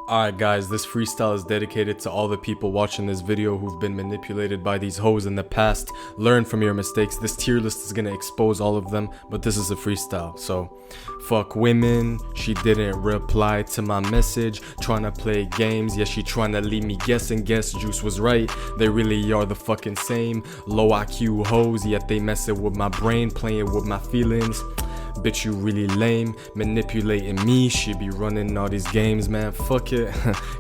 Alright guys, this freestyle is dedicated to all the people watching this video who've been manipulated by these hoes in the past. Learn from your mistakes. This tier list is gonna expose all of them, but this is a freestyle. So, fuck women, she didn't reply to my message. Tryna play games, yeah, she tryna leave me guessing. Guess Juice was right, they really are the fucking same. Low IQ hoes, yet they messing with my brain, playing with my feelings. Bitch, you really lame, manipulating me. She be running all these games, man, fuck it.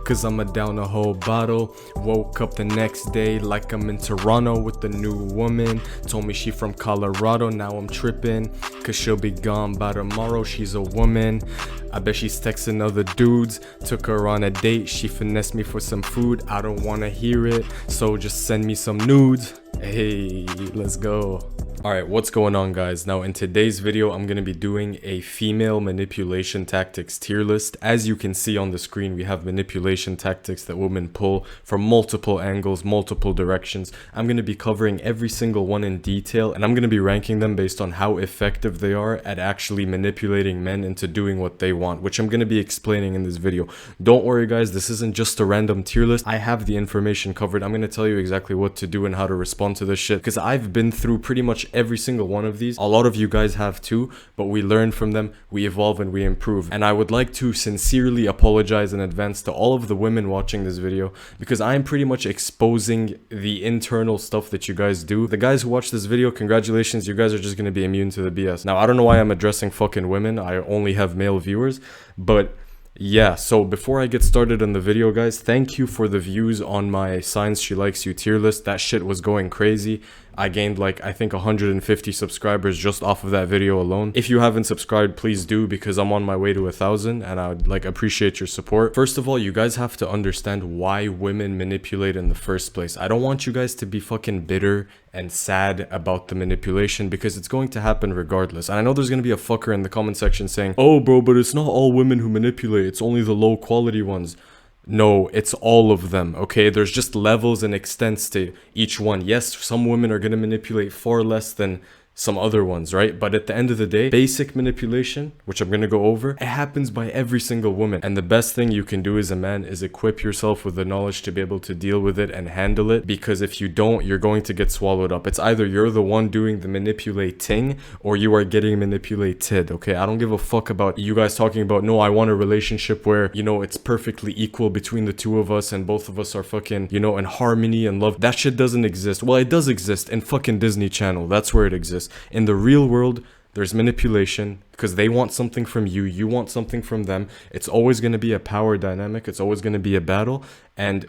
Cause I'ma down a whole bottle. Woke up the next day like I'm in Toronto with a new woman. Told me she from Colorado, now I'm tripping. Cause she'll be gone by tomorrow, she's a woman. I bet she's texting other dudes. Took her on a date, she finessed me for some food. I don't wanna hear it, so just send me some nudes. Hey, let's go. Alright, what's going on guys? Now in today's video, I'm going to be doing a female manipulation tactics tier list. As you can see on the screen, we have manipulation tactics that women pull from multiple angles, multiple directions. I'm going to be covering every single one in detail, and I'm going to be ranking them based on how effective they are at actually manipulating men into doing what they want, which I'm going to be explaining in this video. Don't worry guys, this isn't just a random tier list. I have the information covered. I'm going to tell you exactly what to do and how to respond to this shit, because I've been through pretty much every single one of these. A lot of you guys have too, but we learn from them, we evolve, and we improve. And I would like to sincerely apologize in advance to all of the women watching this video, because I'm pretty much exposing the internal stuff that you guys do. The guys who watch this video, congratulations, you guys are just going to be immune to the BS. Now, I don't know why I'm addressing fucking women. I only have male viewers, but yeah, so before I get started on the video, guys, thank you for the views on my Signs She Likes You tier list. That shit was going crazy. I gained like, I think 150 subscribers just off of that video alone. If you haven't subscribed, please do, because I'm on my way to 1,000 and I would like appreciate your support. First of all, you guys have to understand why women manipulate in the first place. I don't want you guys to be fucking bitter and sad about the manipulation, because it's going to happen regardless. And I know there's going to be a fucker in the comment section saying, oh bro, but it's not all women who manipulate, it's only the low quality ones. No, it's all of them, okay? There's just levels and extents to each one. Yes, some women are going to manipulate far less than some other ones, right? But at the end of the day, basic manipulation, which I'm going to go over, it happens by every single woman. And the best thing you can do as a man is equip yourself with the knowledge to be able to deal with it and handle it, because if you don't, you're going to get swallowed up. It's either you're the one doing the manipulating or you are getting manipulated, okay? I don't give a fuck about you guys talking about, no, I want a relationship where, you know, it's perfectly equal between the two of us and both of us are fucking, you know, in harmony and love. That shit doesn't exist. Well, it does exist in fucking Disney Channel. That's where it exists. In the real world, there's manipulation because they want something from you, you want something from them. It's always going to be a power dynamic. It's always going to be a battle. And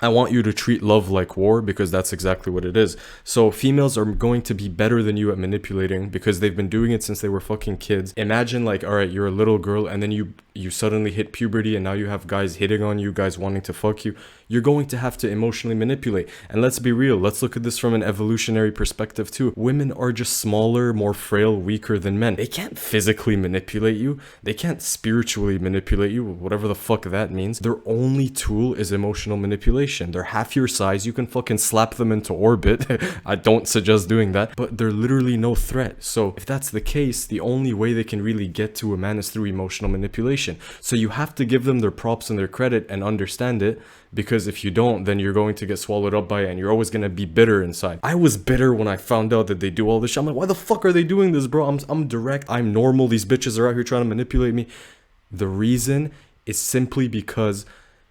I want you to treat love like war, because that's exactly what it is. So females are going to be better than you at manipulating because they've been doing it since they were fucking kids. Imagine like, all right, you're a little girl and then you suddenly hit puberty and now you have guys hitting on you, guys wanting to fuck you. You're going to have to emotionally manipulate. And let's be real, let's look at this from an evolutionary perspective too. Women are just smaller, more frail, weaker than men. They can't physically manipulate you. They can't spiritually manipulate you, whatever the fuck that means. Their only tool is emotional manipulation. They're half your size. You can fucking slap them into orbit. I don't suggest doing that, but they're literally no threat. So if that's the case, the only way they can really get to a man is through emotional manipulation. So you have to give them their props and their credit and understand it, because if you don't, then you're going to get swallowed up by it and you're always going to be bitter inside. I was bitter when I found out that they do all this shit. I'm like, why the fuck are they doing this, bro? I'm direct. I'm normal. These bitches are out here trying to manipulate me. The reason is simply because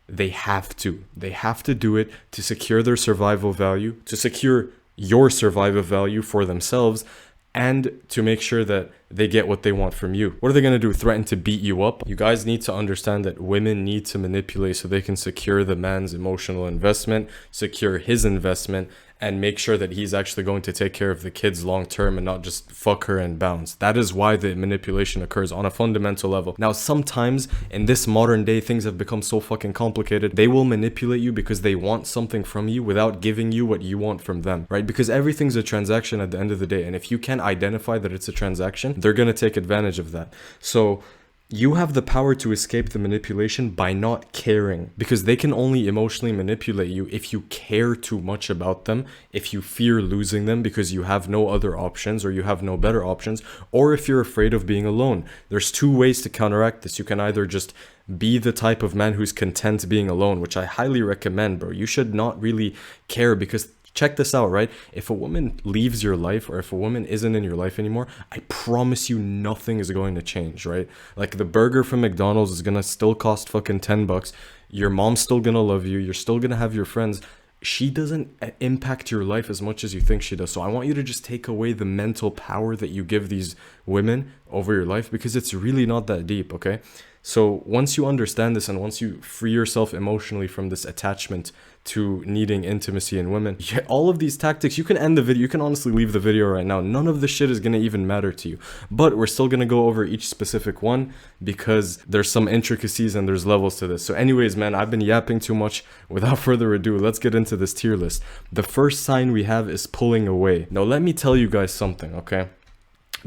they have to. They have to do it to secure their survival value, to secure your survival value for themselves, and to make sure that they get what they want from you. What are they going to do? Threaten to beat you up? You guys need to understand that women need to manipulate so they can secure the man's emotional investment, secure his investment, and make sure that he's actually going to take care of the kids long term and not just fuck her and bounce. That is why the manipulation occurs on a fundamental level. Now, sometimes in this modern day, things have become so fucking complicated. They will manipulate you because they want something from you without giving you what you want from them, right? Because everything's a transaction at the end of the day. And if you can't identify that it's a transaction, they're going to take advantage of that. So You have the power to escape the manipulation by not caring, because they can only emotionally manipulate you if you care too much about them, if you fear losing them because you have no other options or you have no better options, or if you're afraid of being alone. There's two ways to counteract this. You can either just be the type of man who's content being alone, which I highly recommend, bro. You should not really care, because check this out, right? If a woman leaves your life, or if a woman isn't in your life anymore, I promise you nothing is going to change, right? Like, the burger from McDonald's is gonna still cost fucking $10. Your mom's still gonna love you. You're still gonna have your friends. She doesn't impact your life as much as you think she does. So I want you to just take away the mental power that you give these women over your life, because it's really not that deep, okay? So once you understand this, and once you free yourself emotionally from this attachment to needing intimacy in women, all of these tactics, you can end the video. You can honestly leave the video right now. None of this shit is going to even matter to you. But we're still going to go over each specific one, because there's some intricacies and there's levels to this. So anyways, man, I've been yapping too much. Without further ado, let's get into this tier list. The first sign we have is pulling away. Now, let me tell you guys something, okay?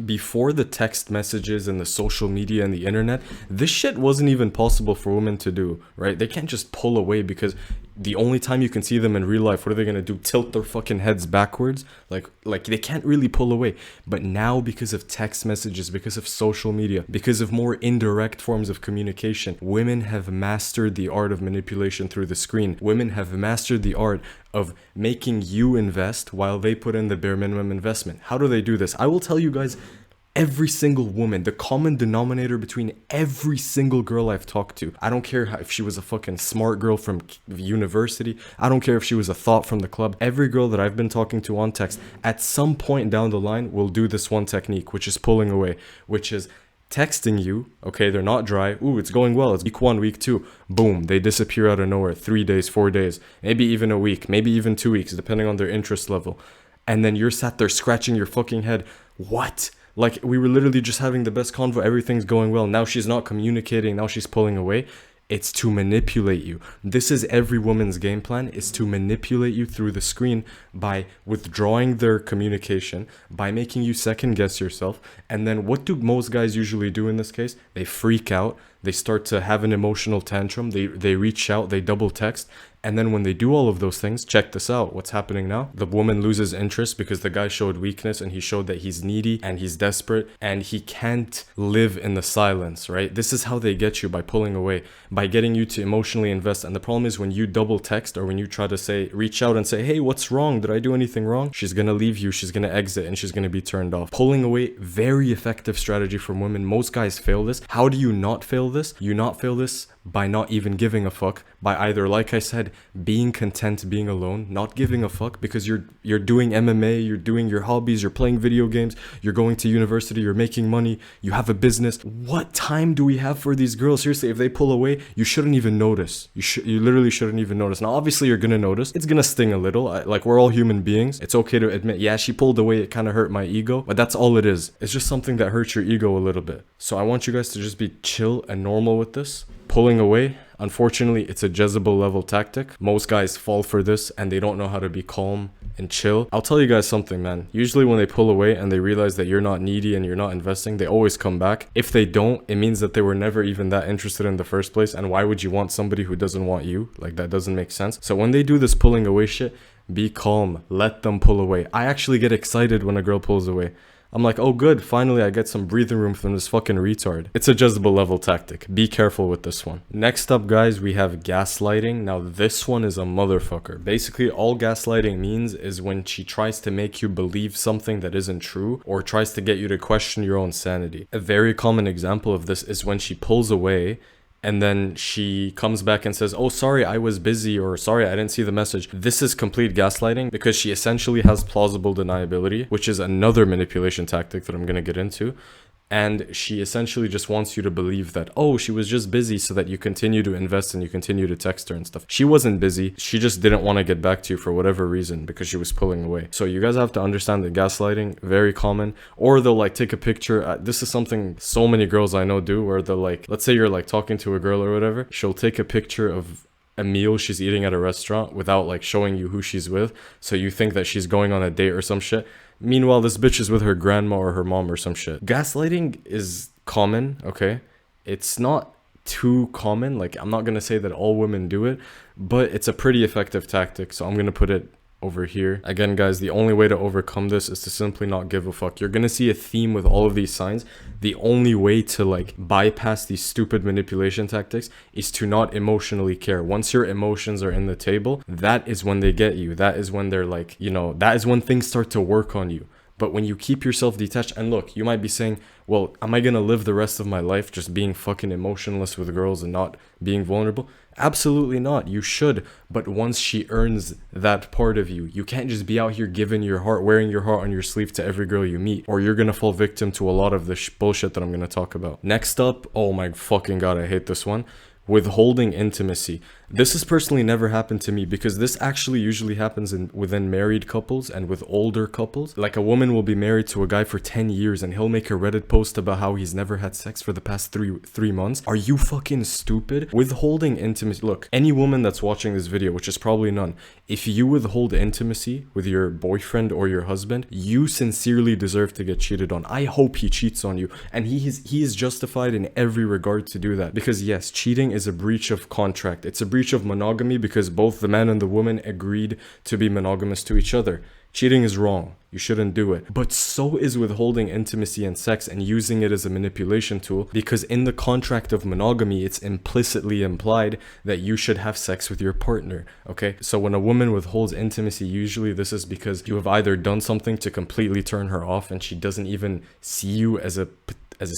Before the text messages and the social media and the internet, this shit wasn't even possible for women to do, right? They can't just pull away, because the only time you can see them in real life, what are they gonna do? Tilt their fucking heads backwards? Like they can't really pull away. But now, because of text messages, because of social media, because of more indirect forms of communication, women have mastered the art of manipulation through the screen. Women have mastered the art of making you invest while they put in the bare minimum investment. How do they do this? I will tell you guys. Every single woman, the common denominator between every single girl I've talked to, I don't care if she was a fucking smart girl from university, I don't care if she was a thought from the club, every girl that I've been talking to on text, at some point down the line, will do this one technique, which is pulling away, which is texting you, okay, they're not dry, ooh, it's going well, it's week 1, week 2, boom, they disappear out of nowhere, 3 days, 4 days, maybe even a week, maybe even 2 weeks, depending on their interest level. And then you're sat there scratching your fucking head, what? Like, we were literally just having the best convo, everything's going well, now she's not communicating, now she's pulling away. It's to manipulate you. This is every woman's game plan, is to manipulate you through the screen by withdrawing their communication, by making you second guess yourself. And then what do most guys usually do in this case? They freak out, they start to have an emotional tantrum, they reach out, they double text. And then when they do all of those things, check this out. What's happening now? The woman loses interest because the guy showed weakness, and he showed that he's needy and he's desperate and he can't live in the silence, right? This is how they get you, by pulling away, by getting you to emotionally invest. And the problem is, when you double text, or when you try to say, reach out and say, hey, what's wrong? Did I do anything wrong? She's going to leave you. She's going to exit, and she's going to be turned off. Pulling away, very effective strategy for women. Most guys fail this. How do you not fail this? You not fail this by not even giving a fuck, by either, like I said, being content being alone, not giving a fuck, because you're doing MMA, you're doing your hobbies, you're playing video games, you're going to university, you're making money, you have a business. What time do we have for these girls? Seriously, if they pull away, you shouldn't even notice. You literally shouldn't even notice. Now, obviously, you're gonna notice. It's gonna sting a little. Like, we're all human beings. It's okay to admit, yeah, she pulled away, it kind of hurt my ego, but that's all it is. It's just something that hurts your ego a little bit. So I want you guys to just be chill and normal with this. Pulling away, unfortunately, it's a Jezebel level tactic. Most guys fall for this, and they don't know how to be calm and chill. I'll tell you guys something, man. Usually when they pull away and they realize that you're not needy and you're not investing, they always come back. If they don't, it means that they were never even that interested in the first place. And why would you want somebody who doesn't want you? Like, that doesn't make sense. So when they do this pulling away shit, be calm. Let them pull away. I actually get excited when a girl pulls away. I'm like, oh good, finally I get some breathing room from this fucking retard. It's a Jezebel level tactic. Be careful with this one. Next up, guys, we have gaslighting. Now this one is a motherfucker. Basically, all gaslighting means is when she tries to make you believe something that isn't true, or tries to get you to question your own sanity. A very common example of this is when she pulls away, and then she comes back and says, oh, sorry, I was busy, or sorry, I didn't see the message. This is complete gaslighting, because she essentially has plausible deniability, which is another manipulation tactic that I'm going to get into. And she essentially just wants you to believe that, oh, she was just busy, so that you continue to invest and you continue to text her and stuff. She wasn't busy. She just didn't want to get back to you for whatever reason, because she was pulling away. So you guys have to understand that gaslighting, very common. Or they'll like take a picture. This is something so many girls I know do, where they'll like, let's say you're like talking to a girl or whatever. She'll take a picture of a meal she's eating at a restaurant without like showing you who she's with, so you think that she's going on a date or some shit. Meanwhile, this bitch is with her grandma or her mom or some shit. Gaslighting is common, okay? It's not too common. Like, I'm not gonna say that all women do it, but it's a pretty effective tactic. So I'm gonna put it over here. Again, guys, the only way to overcome this is to simply not give a fuck. You're gonna see a theme with all of these signs. The only way to like bypass these stupid manipulation tactics is to not emotionally care. Once your emotions are in the table, that is when they get you. That is when they're like, you know, that is when things start to work on you. But when you keep yourself detached, and look, you might be saying, well, am I gonna live the rest of my life just being fucking emotionless with girls and not being vulnerable? Absolutely not. You should. But once she earns that part of you, you can't just be out here giving your heart, wearing your heart on your sleeve to every girl you meet, or you're gonna fall victim to a lot of the bullshit that I'm gonna talk about. Next up, oh my fucking god, I hate this one. Withholding intimacy. This has personally never happened to me, because this actually usually happens within married couples and with older couples. Like, a woman will be married to a guy for 10 years and he'll make a Reddit post about how he's never had sex for the past three months. Are you fucking stupid? Withholding intimacy. Look, any woman that's watching this video, which is probably none, if you withhold intimacy with your boyfriend or your husband, you sincerely deserve to get cheated on. I hope he cheats on you, and he is justified in every regard to do that, because yes, cheating is a breach of contract. It's a breach of monogamy, because both the man and the woman agreed to be monogamous to each other. Cheating is wrong. You shouldn't do it. But so is withholding intimacy and sex and using it as a manipulation tool, because in the contract of monogamy, it's implicitly implied that you should have sex with your partner, okay? So when a woman withholds intimacy, usually this is because you have either done something to completely turn her off and she doesn't even see you as a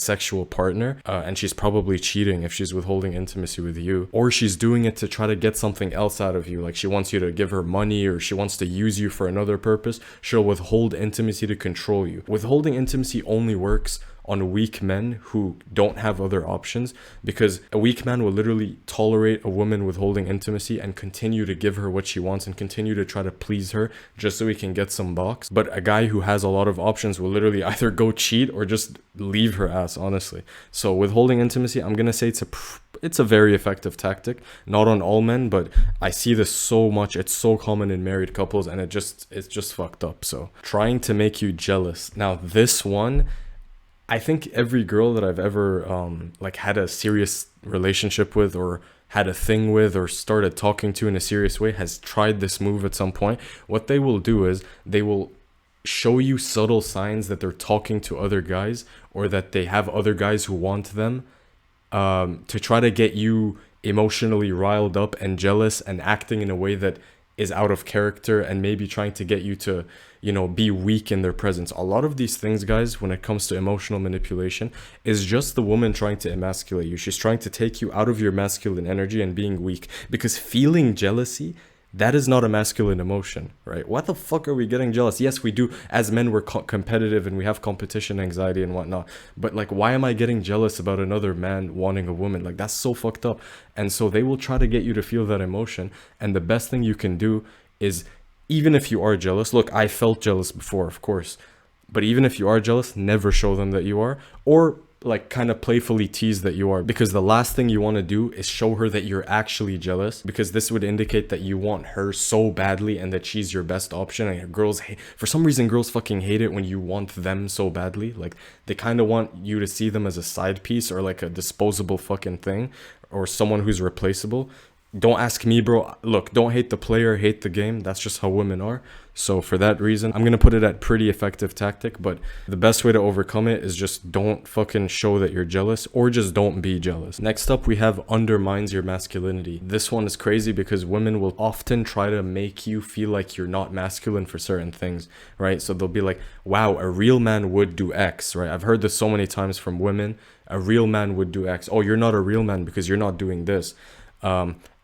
sexual partner, and she's probably cheating if she's withholding intimacy with you, or she's doing it to try to get something else out of you, like she wants you to give her money, or she wants to use you for another purpose. She'll withhold intimacy to control you. Withholding intimacy only works on weak men who don't have other options, because a weak man will literally tolerate a woman withholding intimacy and continue to give her what she wants and continue to try to please her just so he can get some box. But a guy who has a lot of options will literally either go cheat or just leave her ass, honestly. So withholding intimacy, I'm gonna say it's a very effective tactic. Not on all men, but I see this so much. It's so common in married couples, and it's just fucked up. So trying to make you jealous. Now this one, I think every girl that I've ever like had a serious relationship with, or had a thing with, or started talking to in a serious way has tried this move at some point. What they will do is they will show you subtle signs that they're talking to other guys, or that they have other guys who want them, to try to get you emotionally riled up and jealous and acting in a way that is out of character, and maybe trying to get you to, you know, be weak in their presence. A lot of these things, guys, when it comes to emotional manipulation, is just the woman trying to emasculate you. She's trying to take you out of your masculine energy and being weak, because feeling jealousy, that is not a masculine emotion, right? What the fuck are we getting jealous? Yes, we do. As men, we're competitive and we have competition anxiety and whatnot. But like, why am I getting jealous about another man wanting a woman? Like, that's so fucked up. And so they will try to get you to feel that emotion. And the best thing you can do is, even if you are jealous, look, I felt jealous before, of course. But even if you are jealous, never show them that you are. Or like kind of playfully tease that you are, because the last thing you want to do is show her that you're actually jealous, because this would indicate that you want her so badly and that she's your best option. And girls hate, for some reason, girls fucking hate it when you want them so badly. Like, they kind of want you to see them as a side piece, or like a disposable fucking thing, or someone who's replaceable. Don't ask me, bro. Look, don't hate the player, hate the game. That's just how women are. So for that reason, I'm going to put it at pretty effective tactic, but the best way to overcome it is just don't fucking show that you're jealous, or just don't be jealous. Next up, we have undermines your masculinity. This one is crazy, because women will often try to make you feel like you're not masculine for certain things, right? So they'll be like, wow, a real man would do X, right? I've heard this so many times from women. A real man would do X. Oh, you're not a real man because you're not doing this.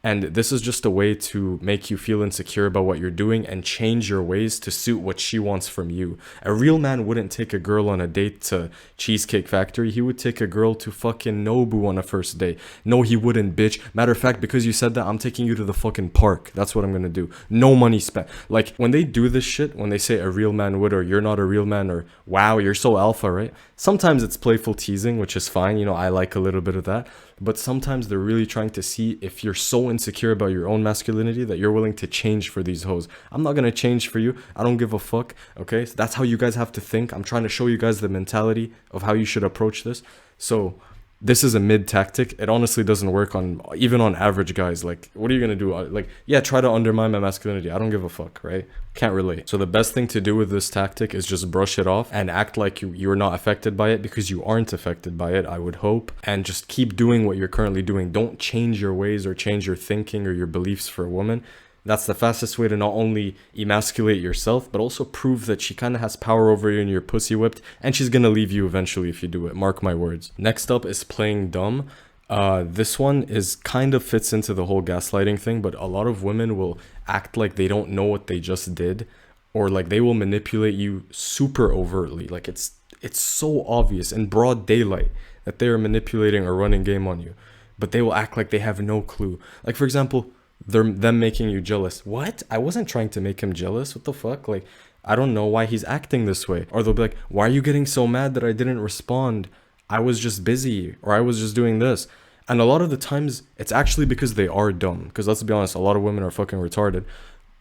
And this is just a way to make you feel insecure about what you're doing and change your ways to suit what she wants from you. A real man wouldn't take a girl on a date to Cheesecake Factory. He would take a girl to fucking Nobu on a first date. No, he wouldn't, bitch. Matter of fact, because you said that, I'm taking you to the fucking park. That's what I'm gonna do. No money spent. Like, when they do this shit, when they say a real man would, or you're not a real man, or wow, you're so alpha, right? Sometimes it's playful teasing, which is fine. You know, I like a little bit of that. But sometimes they're really trying to see if you're so insecure about your own masculinity that you're willing to change for these hoes. I'm not gonna change for you. I don't give a fuck, okay? So that's how you guys have to think. I'm trying to show you guys the mentality of how you should approach this. So this is a mid tactic. It honestly doesn't work on even on average guys. Like, what are you gonna do? Like, yeah, try to undermine my masculinity. I don't give a fuck, right? Can't relate. So the best thing to do with this tactic is just brush it off and act like you're not affected by it, because you aren't affected by it, I would hope. And just keep doing what you're currently doing. Don't change your ways or change your thinking or your beliefs for a woman. That's the fastest way to not only emasculate yourself, but also prove that she kind of has power over you and you're pussy whipped, and she's gonna leave you eventually if you do it. Mark my words. Next up is playing dumb. This one is kind of fits into the whole gaslighting thing, but a lot of women will act like they don't know what they just did, or like they will manipulate you super overtly. Like it's so obvious in broad daylight that they are manipulating or running game on you, but they will act like they have no clue. Like, for example, them making you jealous. What? I wasn't trying to make him jealous. What the fuck? Like, I don't know why he's acting this way. Or they'll be like, why are you getting so mad that I didn't respond? I was just busy, or I was just doing this. And a lot of the times it's actually because they are dumb, because let's be honest, a lot of women are fucking retarded,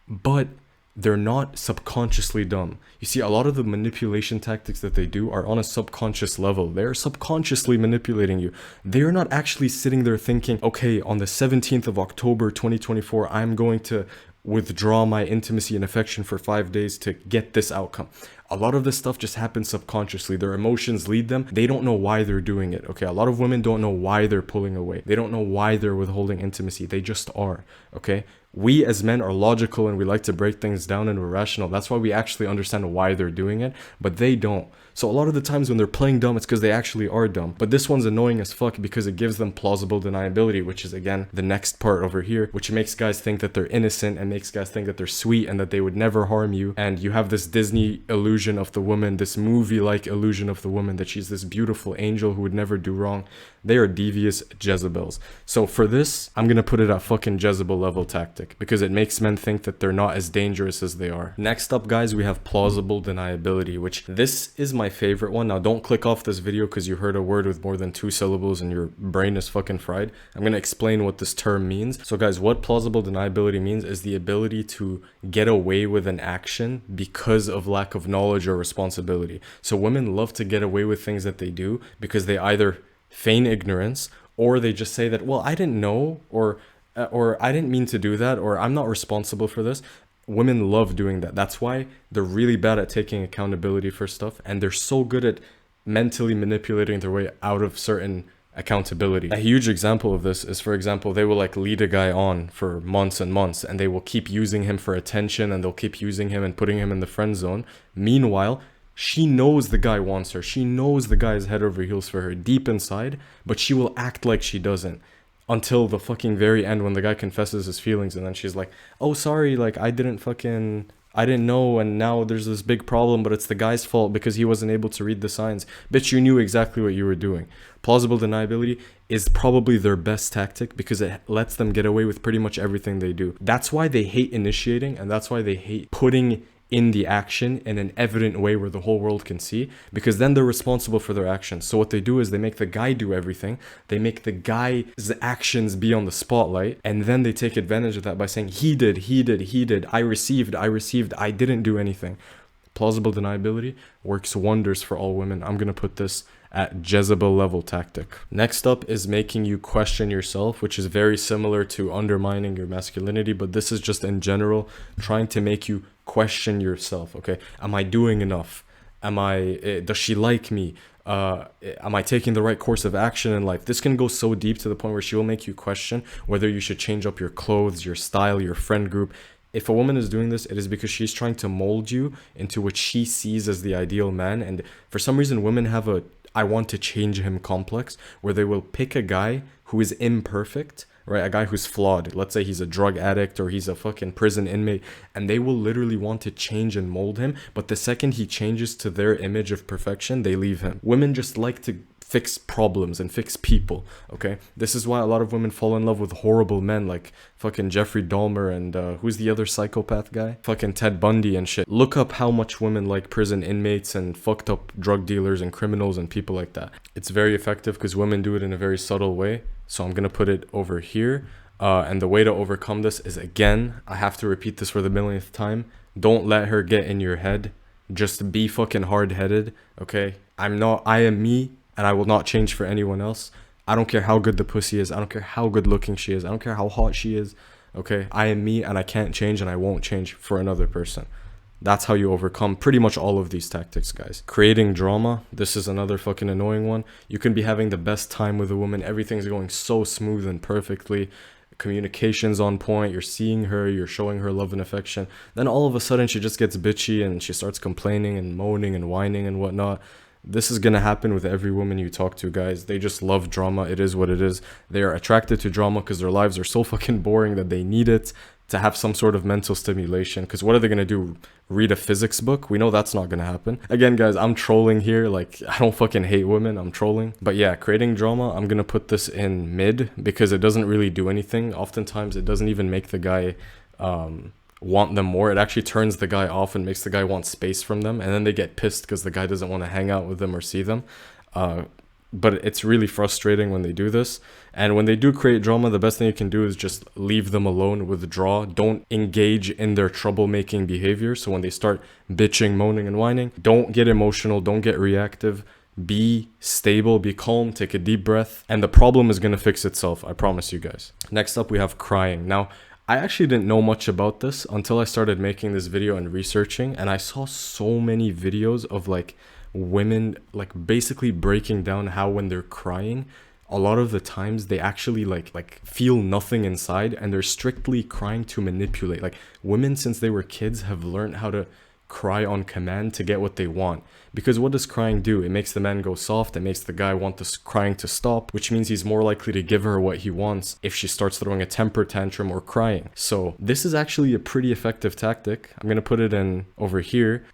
but they're not subconsciously dumb. You see, a lot of the manipulation tactics that they do are on a subconscious level. They're subconsciously manipulating you. They're not actually sitting there thinking, okay, on the 17th of October 2024, I'm going to withdraw my intimacy and affection for 5 days to get this outcome. A lot of this stuff just happens subconsciously. Their emotions lead them. They don't know why they're doing it. Okay, a lot of women don't know why they're pulling away. They don't know why they're withholding intimacy. They just are. Okay, we as men are logical and we like to break things down and we're rational. That's why we actually understand why they're doing it, but they don't. So a lot of the times when they're playing dumb, it's because they actually are dumb. But this one's annoying as fuck because it gives them plausible deniability, which is again the next part over here, which makes guys think that they're innocent and makes guys think that they're sweet and that they would never harm you. And you have this Disney illusion of the woman, this movie-like illusion of the woman, that she's this beautiful angel who would never do wrong. They are devious Jezebels. So for this, I'm gonna put it at fucking Jezebel level tactic, because it makes men think that they're not as dangerous as they are. Next up, guys, we have plausible deniability, which this is my favorite one. Now, don't click off this video because you heard a word with more than 2 syllables and your brain is fucking fried. I'm gonna explain what this term means. So guys, what plausible deniability means is the ability to get away with an action because of lack of knowledge or responsibility. So women love to get away with things that they do because they either feign ignorance, or they just say that, well, I didn't know, or I didn't mean to do that, or I'm not responsible for this. Women love doing that. That's why they're really bad at taking accountability for stuff, and they're so good at mentally manipulating their way out of certain accountability. A huge example of this is, for example, they will like lead a guy on for months and months, and they will keep using him for attention, and they'll keep using him and putting him in the friend zone. Meanwhile, she knows the guy wants her. She knows the guy is head over heels for her deep inside, but she will act like she doesn't until the fucking very end when the guy confesses his feelings, and then she's like, oh, sorry, like I didn't know, and now there's this big problem, but it's the guy's fault because he wasn't able to read the signs. Bitch, you knew exactly what you were doing. Plausible deniability is probably their best tactic because it lets them get away with pretty much everything they do. That's why they hate initiating, and that's why they hate putting in the action in an evident way where the whole world can see, because then they're responsible for their actions. So what they do is they make the guy do everything. They make the guy's actions be on the spotlight, and then they take advantage of that by saying he did, I received, I didn't do anything. Plausible deniability works wonders for all women. I'm gonna put this at Jezebel level tactic. Next up is making you question yourself, which is very similar to undermining your masculinity, but this is just in general trying to make you question yourself. Okay, am I doing enough? Does she like me? Am I taking the right course of action in life? This can go so deep to the point where she will make you question whether you should change up your clothes, your style, your friend group. If a woman is doing this, it is because she's trying to mold you into what she sees as the ideal man. And for some reason, women have a I want to change him complex, where they will pick a guy who is imperfect, right? A guy who's flawed. Let's say he's a drug addict or he's a fucking prison inmate, and they will literally want to change and mold him. But the second he changes to their image of perfection, they leave him. Women just like to fix problems and fix people, okay? This is why a lot of women fall in love with horrible men like fucking Jeffrey Dahmer and who's the other psychopath guy? Fucking Ted Bundy and shit. Look up how much women like prison inmates and fucked up drug dealers and criminals and people like that. It's very effective because women do it in a very subtle way. So I'm gonna put it over here. And the way to overcome this is, again, I have to repeat this for the millionth time. Don't let her get in your head. Just be fucking hard-headed, okay? I am me, and I will not change for anyone else. I don't care how good the pussy is. I don't care how good looking she is. I don't care how hot she is. Okay, I am me and I can't change and I won't change for another person. That's how you overcome pretty much all of these tactics, guys. Creating drama. This is another fucking annoying one. You can be having the best time with a woman. Everything's going so smooth and perfectly. Communication's on point. You're seeing her. You're showing her love and affection. Then all of a sudden she just gets bitchy and she starts complaining and moaning and whining and whatnot. This is going to happen with every woman you talk to, guys. They just love drama. It is what it is. They are attracted to drama because their lives are so fucking boring that they need it to have some sort of mental stimulation. Because what are they going to do? Read a physics book? We know that's not going to happen. Again, guys, I'm trolling here. Like, I don't fucking hate women. I'm trolling. But yeah, creating drama, I'm going to put this in mid because it doesn't really do anything. Oftentimes, it doesn't even make the guy want them more. It actually turns the guy off and makes the guy want space from them, and then they get pissed because the guy doesn't want to hang out with them or see them. But it's really frustrating when they do this. And when they do create drama, the best thing you can do is just leave them alone, withdraw. Don't engage in their troublemaking behavior. So when they start bitching, moaning, and whining, don't get emotional, don't get reactive. Be stable, be calm, take a deep breath, and the problem is going to fix itself. I promise you guys. Next up, we have crying. Now, I actually didn't know much about this until I started making this video and researching, and I saw so many videos of like women like basically breaking down how when they're crying, a lot of the times they actually like feel nothing inside and they're strictly crying to manipulate. Like women since they were kids have learned how to cry on command to get what they want. Because what does crying do? It makes the man go soft. It makes the guy want this crying to stop, which means he's more likely to give her what he wants if she starts throwing a temper tantrum or crying. So this is actually a pretty effective tactic. I'm going to put it in over here.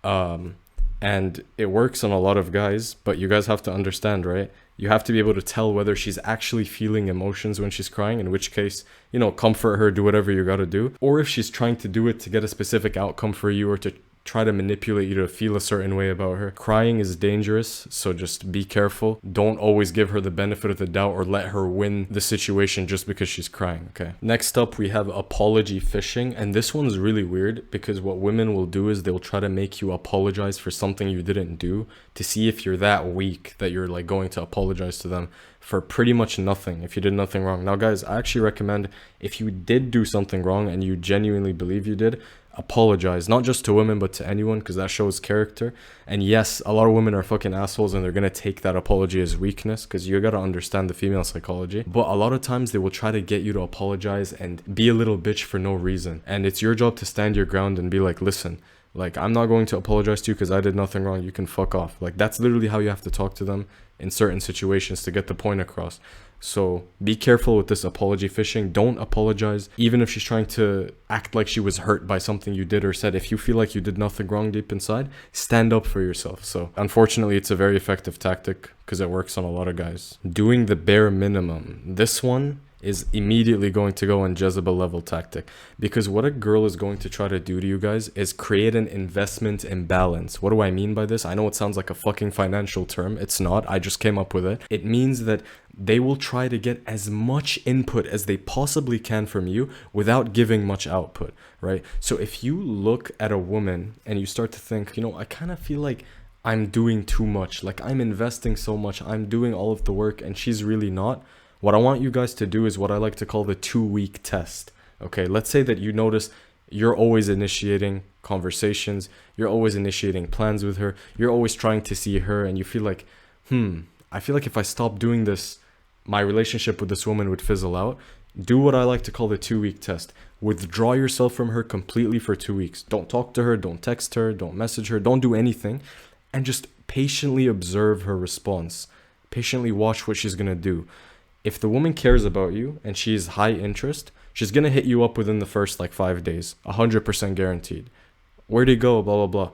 And it works on a lot of guys, but you guys have to understand, right? You have to be able to tell whether she's actually feeling emotions when she's crying, in which case, you know, comfort her, do whatever you gotta do. Or if she's trying to do it to get a specific outcome for you or to try to manipulate you to feel a certain way about her. Crying is dangerous, so just be careful. Don't always give her the benefit of the doubt or let her win the situation just because she's crying, okay? Next up, we have apology fishing, and this one's really weird because what women will do is they'll try to make you apologize for something you didn't do to see if you're that weak that you're like going to apologize to them for pretty much nothing if you did nothing wrong. Now, guys, I actually recommend if you did do something wrong and you genuinely believe you did, apologize, not just to women but to anyone, because that shows character. And yes, a lot of women are fucking assholes and they're gonna take that apology as weakness, because you gotta understand the female psychology. But a lot of times they will try to get you to apologize and be a little bitch for no reason, and it's your job to stand your ground and be like, listen, like, I'm not going to apologize to you because I did nothing wrong. You can fuck off. Like, that's literally how you have to talk to them in certain situations to get the point across. So be careful with this apology fishing. Don't apologize, even if she's trying to act like she was hurt by something you did or said. If you feel like you did nothing wrong deep inside, stand up for yourself. So unfortunately, it's a very effective tactic because it works on a lot of guys. Doing the bare minimum. This one is immediately going to go on Jezebel level tactic, because what a girl is going to try to do to you guys is create an investment imbalance. What do I mean by this? I know it sounds like a fucking financial term. It's not. I just came up with it. It means that they will try to get as much input as they possibly can from you without giving much output, right? So if you look at a woman and you start to think, you know, I kind of feel like I'm doing too much, like I'm investing so much, I'm doing all of the work, and she's really not. What I want you guys to do is what I like to call the 2-week test. Okay, let's say that you notice you're always initiating conversations, you're always initiating plans with her, you're always trying to see her, and you feel like, I feel like if I stop doing this, my relationship with this woman would fizzle out. Do what I like to call the 2-week test. Withdraw yourself from her completely for 2 weeks. Don't talk to her, don't text her, don't message her, don't do anything, and just patiently observe her response. Patiently watch what she's gonna do. If the woman cares about you and she's high interest, she's going to hit you up within the first like 5 days, 100% guaranteed. Where'd he go? Blah, blah, blah.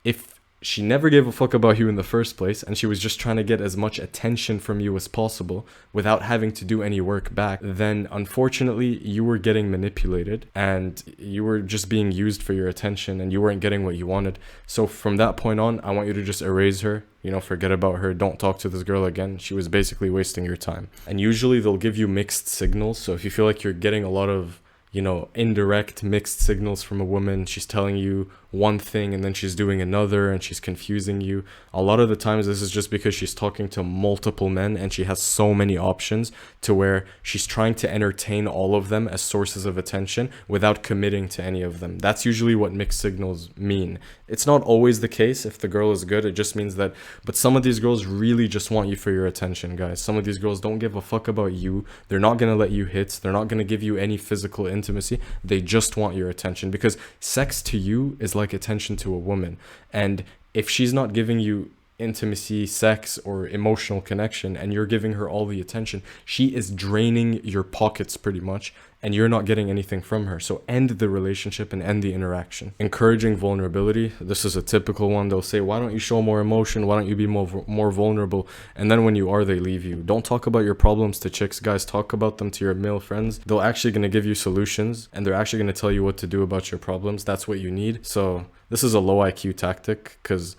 If she never gave a fuck about you in the first place and she was just trying to get as much attention from you as possible without having to do any work back, then unfortunately you were getting manipulated and you were just being used for your attention and you weren't getting what you wanted. So from that point on, I want you to just erase her. You know, forget about her. Don't talk to this girl again. She was basically wasting your time. And usually they'll give you mixed signals. So if you feel like you're getting a lot of, indirect mixed signals from a woman. She's telling you one thing and then she's doing another and she's confusing you. A lot of the times this is just because she's talking to multiple men and she has so many options to where she's trying to entertain all of them as sources of attention without committing to any of them. That's usually what mixed signals mean. It's not always the case. If the girl is good, it just means that, but some of these girls really just want you for your attention, guys. Some of these girls don't give a fuck about you. They're not going to let you hit. They're not going to give you any physical intimacy. They just want your attention, because sex to you is like attention to a woman. And if she's not giving you intimacy, sex, or emotional connection, and you're giving her all the attention, she is draining your pockets pretty much, and you're not getting anything from her. So end the relationship and end the interaction. Encouraging vulnerability. This is a typical one. They'll say, why don't you show more emotion? Why don't you be more vulnerable? And then when you are, they leave you. Don't talk about your problems to chicks, guys. Talk about them to your male friends. They're actually going to give you solutions, and they're actually going to tell you what to do about your problems. That's what you need. So this is a low IQ tactic, because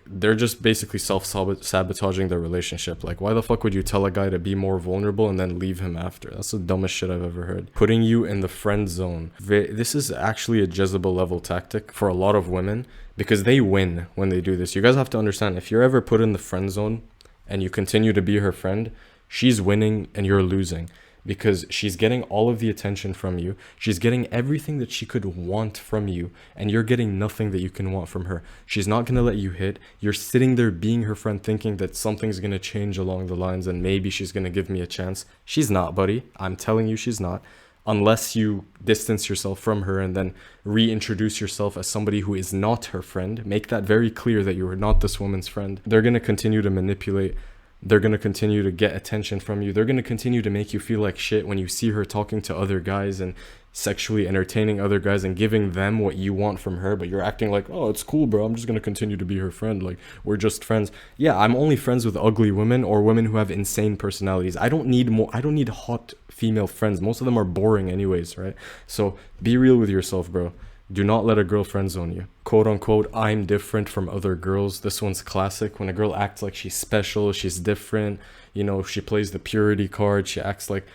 they're just basically self-sabotaging their relationship. Why the fuck would you tell a guy to be more vulnerable and then leave him after? That's the dumbest shit I've ever heard. Putting you in the friend zone. This is actually a Jezebel level tactic for a lot of women, because they win when they do this. You guys have to understand, if you're ever put in the friend zone and you continue to be her friend, she's winning and you're losing. Because she's getting all of the attention from you. She's getting everything that she could want from you, and you're getting nothing that you can want from her. She's not going to let you hit. You're sitting there being her friend, thinking that something's going to change along the lines and maybe she's going to give me a chance. She's not, buddy. I'm telling you, she's not. Unless you distance yourself from her and then reintroduce yourself as somebody who is not her friend. Make that very clear that you are not this woman's friend. They're going to continue to manipulate. They're going to continue to get attention from you. They're going to continue to make you feel like shit when you see her talking to other guys and sexually entertaining other guys and giving them what you want from her, but you're acting like, oh, it's cool, bro. I'm just going to continue to be her friend. We're just friends. Yeah, I'm only friends with ugly women or women who have insane personalities. I don't need hot female friends. Most of them are boring anyways, right? So be real with yourself, bro. Do not let a girl friend zone you. Quote unquote, I'm different from other girls. This one's classic. When a girl acts like she's special, she's different, she plays the purity card, she acts like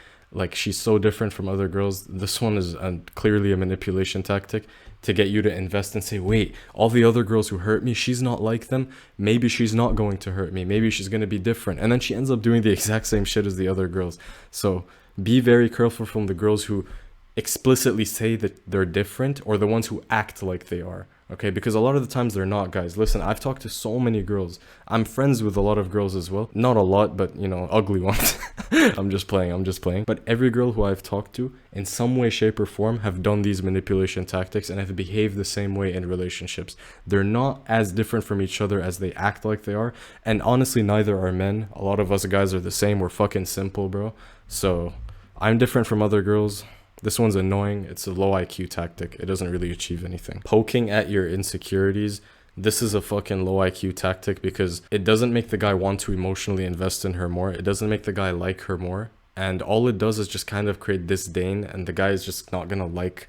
she's so different from other girls. This one is clearly a manipulation tactic to get you to invest and say, wait, all the other girls who hurt me, she's not like them. Maybe she's not going to hurt me. Maybe she's going to be different. And then she ends up doing the exact same shit as the other girls. So be very careful from the girls who explicitly say that they're different, or the ones who act like they are, okay? Because a lot of the times they're not, guys. Listen, I've talked to so many girls. I'm friends with a lot of girls as well. Not a lot, but ugly ones. I'm just playing. But every girl who I've talked to, in some way, shape, or form, have done these manipulation tactics and have behaved the same way in relationships. They're not as different from each other as they act like they are. And honestly, neither are men. A lot of us guys are the same. We're fucking simple, bro. So I'm different from other girls. This one's annoying. It's a low IQ tactic. It doesn't really achieve anything. Poking at your insecurities. This is a fucking low IQ tactic, because it doesn't make the guy want to emotionally invest in her more. It doesn't make the guy like her more. And all it does is just kind of create disdain, and the guy is just not gonna like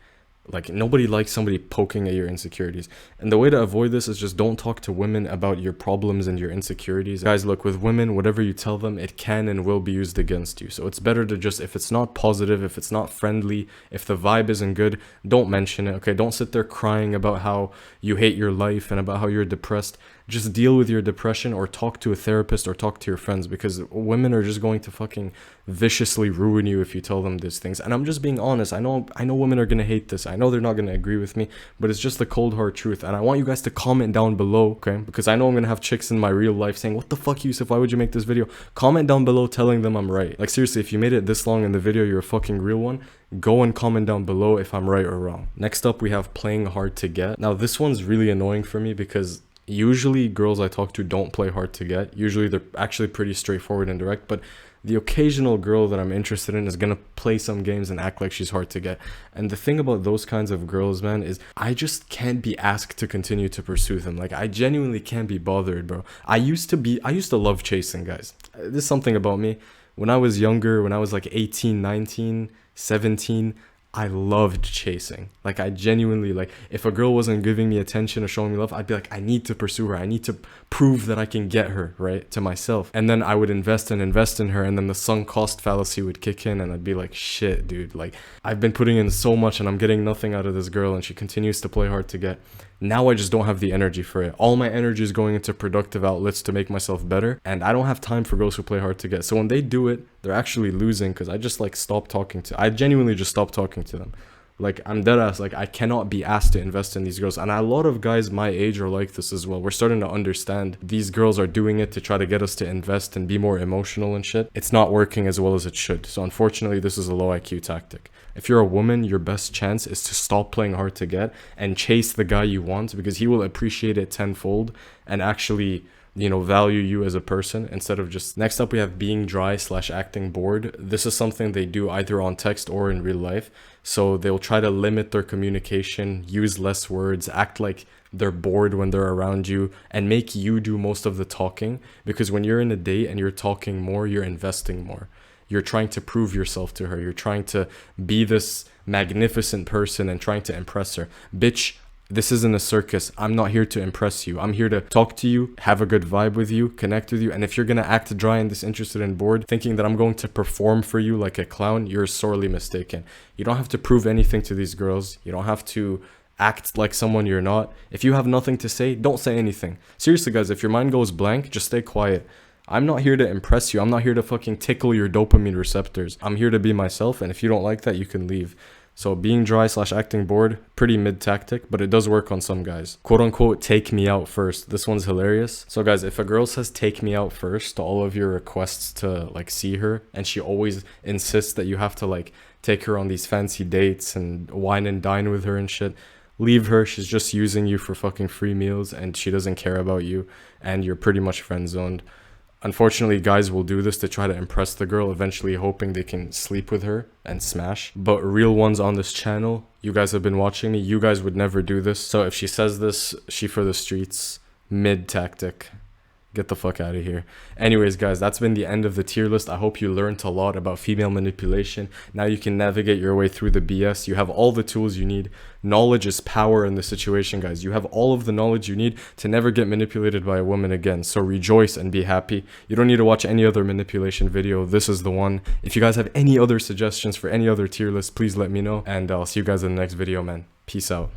nobody likes somebody poking at your insecurities. And the way to avoid this is just don't talk to women about your problems and your insecurities. Guys, look, with women, whatever you tell them, it can and will be used against you. So it's better to just, if it's not positive, if it's not friendly, if the vibe isn't good, don't mention it, okay? Don't sit there crying about how you hate your life and about how you're depressed. Just deal with your depression, or talk to a therapist, or talk to your friends, because women are just going to fucking viciously ruin you if you tell them these things. And I'm just being honest. I know women are going to hate this. I know they're not going to agree with me, but it's just the cold hard truth. And I want you guys to comment down below, okay? Because I know I'm going to have chicks in my real life saying, what the fuck, Yusuf, why would you make this video? Comment down below telling them I'm right. Seriously, if you made it this long in the video, you're a fucking real one. Go and comment down below if I'm right or wrong. Next up, we have playing hard to get. Now, this one's really annoying for me, because usually girls I talk to don't play hard to get. Usually they're actually pretty straightforward and direct, but the occasional girl that I'm interested in is gonna play some games and act like she's hard to get. And the thing about those kinds of girls, man, is I just can't be asked to continue to pursue them. I genuinely can't be bothered, bro. I used to love chasing, guys. There's something about me. When I was younger, when I was 18, 19, 17, I loved chasing. Like, I genuinely, like, if a girl wasn't giving me attention or showing me love, I'd be like, I need to pursue her. I need to prove that I can get her, right, to myself. And then I would invest in her, and then the sunk cost fallacy would kick in, and I'd be like, shit, dude, like, I've been putting in so much and I'm getting nothing out of this girl, and she continues to play hard to get. Now I just don't have the energy for it. All my energy is going into productive outlets to make myself better, and I don't have time for girls who play hard to get. So when they do it, they're actually losing, because I just like stop talking to, I genuinely just stop talking to them. Like, I'm dead ass, like, I cannot be asked to invest in these girls. And a lot of guys my age are like this as well. We're starting to understand these girls are doing it to try to get us to invest and be more emotional and shit. It's not working as well as it should. So unfortunately, this is a low IQ tactic. If you're a woman, your best chance is to stop playing hard to get and chase the guy you want, because he will appreciate it tenfold and actually, you know, value you as a person instead of just... Next up, we have being dry / acting bored. This is something they do either on text or in real life. So they'll try to limit their communication, use less words, act like they're bored when they're around you, and make you do most of the talking. Because when you're in a date and you're talking more, you're investing more. You're trying to prove yourself to her. You're trying to be this magnificent person and trying to impress her. Bitch, this isn't a circus. I'm not here to impress you. I'm here to talk to you, have a good vibe with you, connect with you. And if you're going to act dry and disinterested and bored, thinking that I'm going to perform for you like a clown, you're sorely mistaken. You don't have to prove anything to these girls. You don't have to act like someone you're not. If you have nothing to say, don't say anything. Seriously, guys, if your mind goes blank, just stay quiet. I'm not here to impress you. I'm not here to fucking tickle your dopamine receptors. I'm here to be myself, and if you don't like that, you can leave. So being dry / acting bored, pretty mid tactic, but it does work on some guys. Quote unquote, take me out first. This one's hilarious. So guys, if a girl says take me out first to all of your requests to like see her, and she always insists that you have to like take her on these fancy dates and wine and dine with her and shit, leave her. She's just using you for fucking free meals, and she doesn't care about you, and you're pretty much friend zoned. Unfortunately, guys will do this to try to impress the girl, eventually hoping they can sleep with her and smash. But real ones on this channel, you guys have been watching me, you guys would never do this. So if she says this, she for the streets, mid tactic. Get the fuck out of here. Anyways, guys, that's been the end of the tier list. I hope you learned a lot about female manipulation. Now you can navigate your way through the BS. You have all the tools you need. Knowledge is power in this situation, guys. You have all of the knowledge you need to never get manipulated by a woman again. So rejoice and be happy. You don't need to watch any other manipulation video. This is the one. If you guys have any other suggestions for any other tier list, please let me know. And I'll see you guys in the next video, man. Peace out.